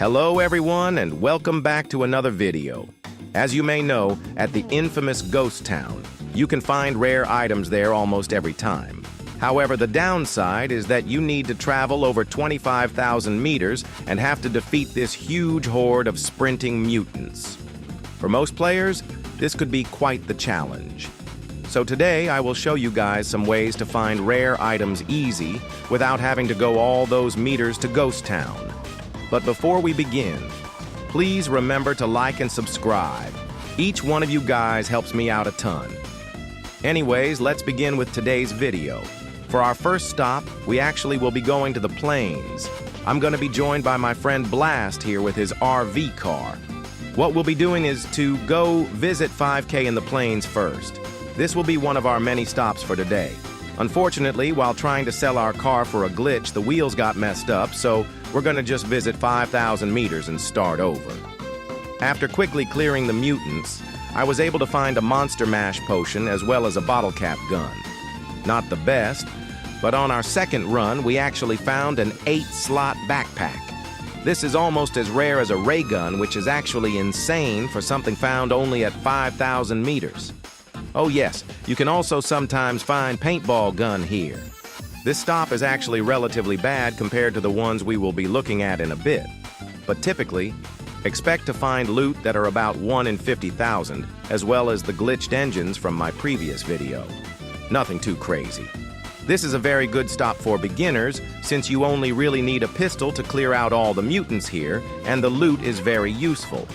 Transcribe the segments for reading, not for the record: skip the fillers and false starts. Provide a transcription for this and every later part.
Hello everyone and welcome back to another video. As you may know, at the infamous Ghost Town, you can find rare items there almost every time. However, the downside is that you need to travel over 25,000 meters and have to defeat this huge horde of sprinting mutants. For most players, this could be quite the challenge. So today I will show you guys some ways to find rare items easy without having to go all those meters to Ghost Town. But before we begin, please remember to like and subscribe. Each one of you guys helps me out a ton. Anyways, let's begin with today's video. For our first stop, we actually will be going to the plains. I'm going to be joined by my friend Blast here with his RV car. What we'll be doing is to go visit 5K in the plains first. This will be one of our many stops for today. Unfortunately, while trying to sell our car for a glitch, the wheels got messed up, so we're going to just visit 5,000 meters and start over. After quickly clearing the mutants, I was able to find a monster mash potion as well as a bottle cap gun. Not the best, but on our second run, we actually found an 8-slot backpack. This is almost as rare as a ray gun, which is actually insane for something found only at 5,000 meters. Oh yes, you can also sometimes find paintball gun here. This stop is actually relatively bad compared to the ones we will be looking at in a bit. But typically, expect to find loot that are about 1 in 50,000, as well as the glitched engines from my previous video. Nothing too crazy. This is a very good stop for beginners, since you only really need a pistol to clear out all the mutants here, and the loot is very useful.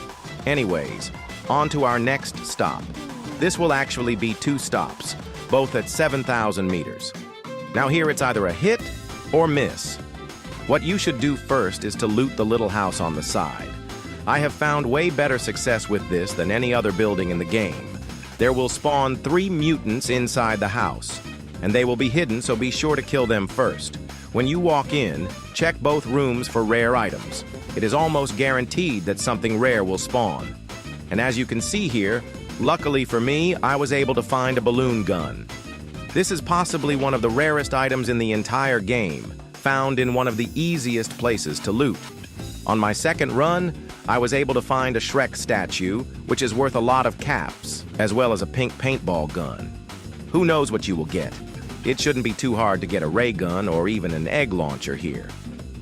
Anyways, on to our next stop. This will actually be 2 stops, both at 7,000 meters. Now here it's either a hit or miss. What you should do first is to loot the little house on the side. I have found way better success with this than any other building in the game. There will spawn 3 mutants inside the house, and they will be hidden, so be sure to kill them first. When you walk in, check both rooms for rare items. It is almost guaranteed that something rare will spawn. And as you can see here, luckily for me, I was able to find a balloon gun. This is possibly one of the rarest items in the entire game, found in one of the easiest places to loot. On my second run, I was able to find a Shrek statue, which is worth a lot of caps, as well as a pink paintball gun. Who knows what you will get? It shouldn't be too hard to get a ray gun or even an egg launcher here.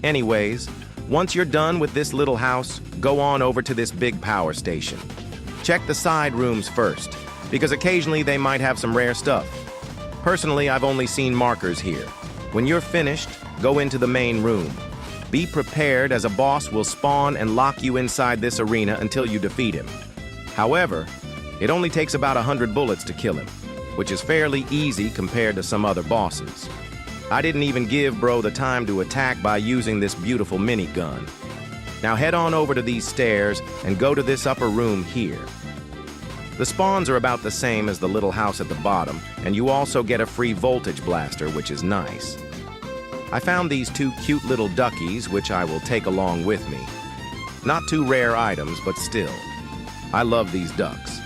Anyways, once you're done with this little house, go on over to this big power station. Check the side rooms first, because occasionally they might have some rare stuff. Personally, I've only seen markers here. When you're finished, go into the main room. Be prepared, as a boss will spawn and lock you inside this arena until you defeat him. However, it only takes about 100 bullets to kill him, which is fairly easy compared to some other bosses. I didn't even give bro the time to attack by using this beautiful minigun. Now head on over to these stairs and go to this upper room here. The spawns are about the same as the little house at the bottom, and you also get a free voltage blaster, which is nice. I found these 2 cute little duckies, which I will take along with me. Not 2 rare items, but still. I love these ducks,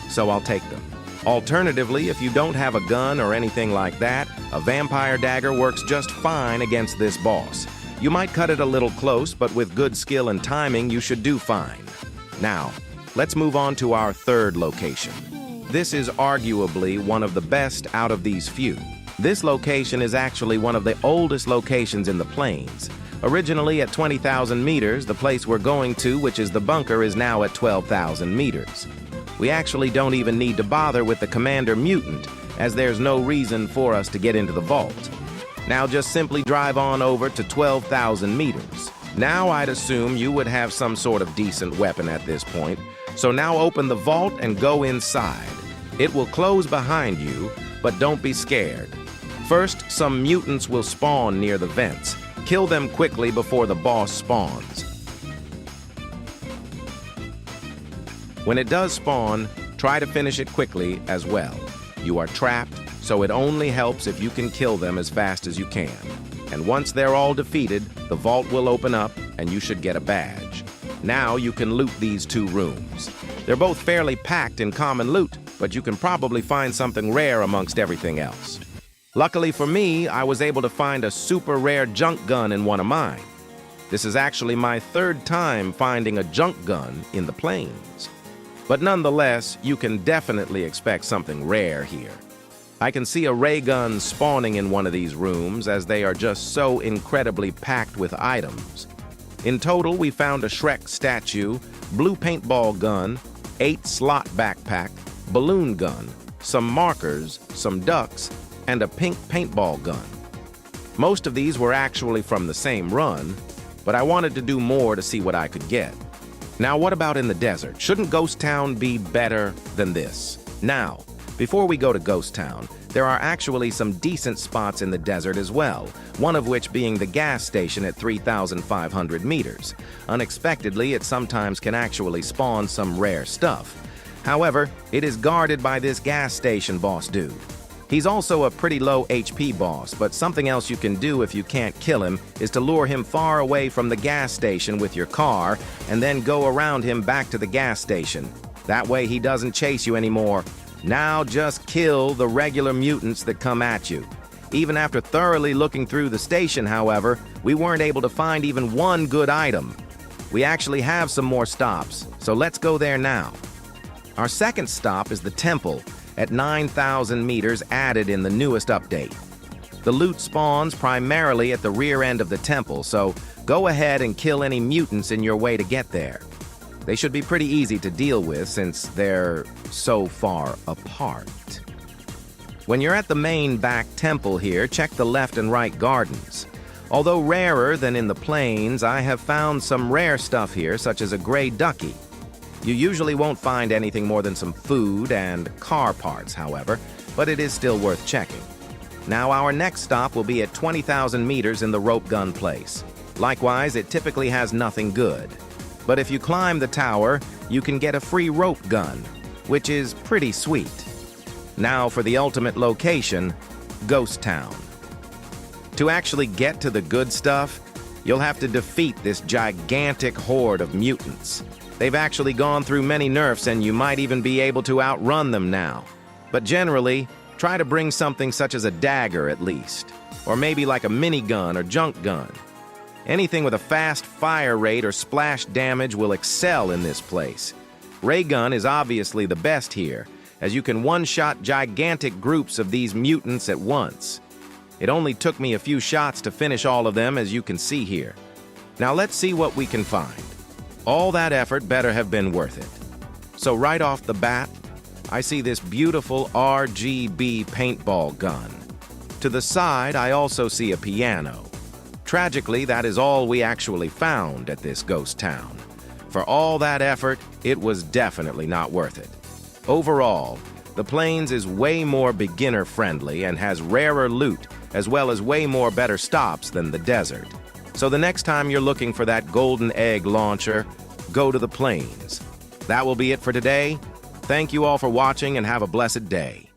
so I'll take them. Alternatively, if you don't have a gun or anything like that, a vampire dagger works just fine against this boss. You might cut it a little close, but with good skill and timing, you should do fine. Now, let's move on to our third location. This is arguably one of the best out of these few. This location is actually one of the oldest locations in the plains. Originally at 20,000 meters, the place we're going to, which is the bunker, is now at 12,000 meters. We actually don't even need to bother with the Commander Mutant, as there's no reason for us to get into the vault. Now just simply drive on over to 12,000 meters. Now I'd assume you would have some sort of decent weapon at this point, so now open the vault and go inside. It will close behind you, but don't be scared. First, some mutants will spawn near the vents. Kill them quickly before the boss spawns. When it does spawn, try to finish it quickly as well. You are trapped, so it only helps if you can kill them as fast as you can. And once they're all defeated, the vault will open up and you should get a badge. Now you can loot these 2 rooms. They're both fairly packed in common loot, but you can probably find something rare amongst everything else. Luckily for me, I was able to find a super rare junk gun in one of mine. This is actually my third time finding a junk gun in the plains. But nonetheless, you can definitely expect something rare here. I can see a ray gun spawning in one of these rooms as they are just so incredibly packed with items. In total, we found a Shrek statue, blue paintball gun, 8 slot backpack, balloon gun, some markers, some ducks, and a pink paintball gun. Most of these were actually from the same run, but I wanted to do more to see what I could get. Now, what about in the desert? Shouldn't Ghost Town be better than this? Now, before we go to Ghost Town, there are actually some decent spots in the desert as well, one of which being the gas station at 3,500 meters. Unexpectedly, it sometimes can actually spawn some rare stuff. However, it is guarded by this gas station boss dude. He's also a pretty low HP boss, but something else you can do if you can't kill him is to lure him far away from the gas station with your car and then go around him back to the gas station. That way he doesn't chase you anymore. Now just kill the regular mutants that come at you. Even after thoroughly looking through the station, however, we weren't able to find even one good item. We actually have some more stops, so let's go there now. Our second stop is the temple, at 9,000 meters added in the newest update. The loot spawns primarily at the rear end of the temple, so go ahead and kill any mutants in your way to get there. They should be pretty easy to deal with since they're so far apart. When you're at the main back temple here, check the left and right gardens. Although rarer than in the plains, I have found some rare stuff here, such as a gray ducky. You usually won't find anything more than some food and car parts, however, but it is still worth checking. Now, our next stop will be at 20,000 meters in the rope gun place. Likewise, it typically has nothing good. But if you climb the tower, you can get a free rope gun, which is pretty sweet. Now for the ultimate location, Ghost Town. To actually get to the good stuff, you'll have to defeat this gigantic horde of mutants. They've actually gone through many nerfs and you might even be able to outrun them now. But generally, try to bring something such as a dagger at least, or maybe like a minigun or junk gun. Anything with a fast fire rate or splash damage will excel in this place. Ray gun is obviously the best here, as you can one-shot gigantic groups of these mutants at once. It only took me a few shots to finish all of them, as you can see here. Now let's see what we can find. All that effort better have been worth it. So right off the bat, I see this beautiful RGB paintball gun. To the side, I also see a piano. Tragically, that is all we actually found at this ghost town. For all that effort, it was definitely not worth it. Overall, the Plains is way more beginner-friendly and has rarer loot, as well as way more better stops than the desert. So the next time you're looking for that golden egg launcher, go to the Plains. That will be it for today. Thank you all for watching and have a blessed day.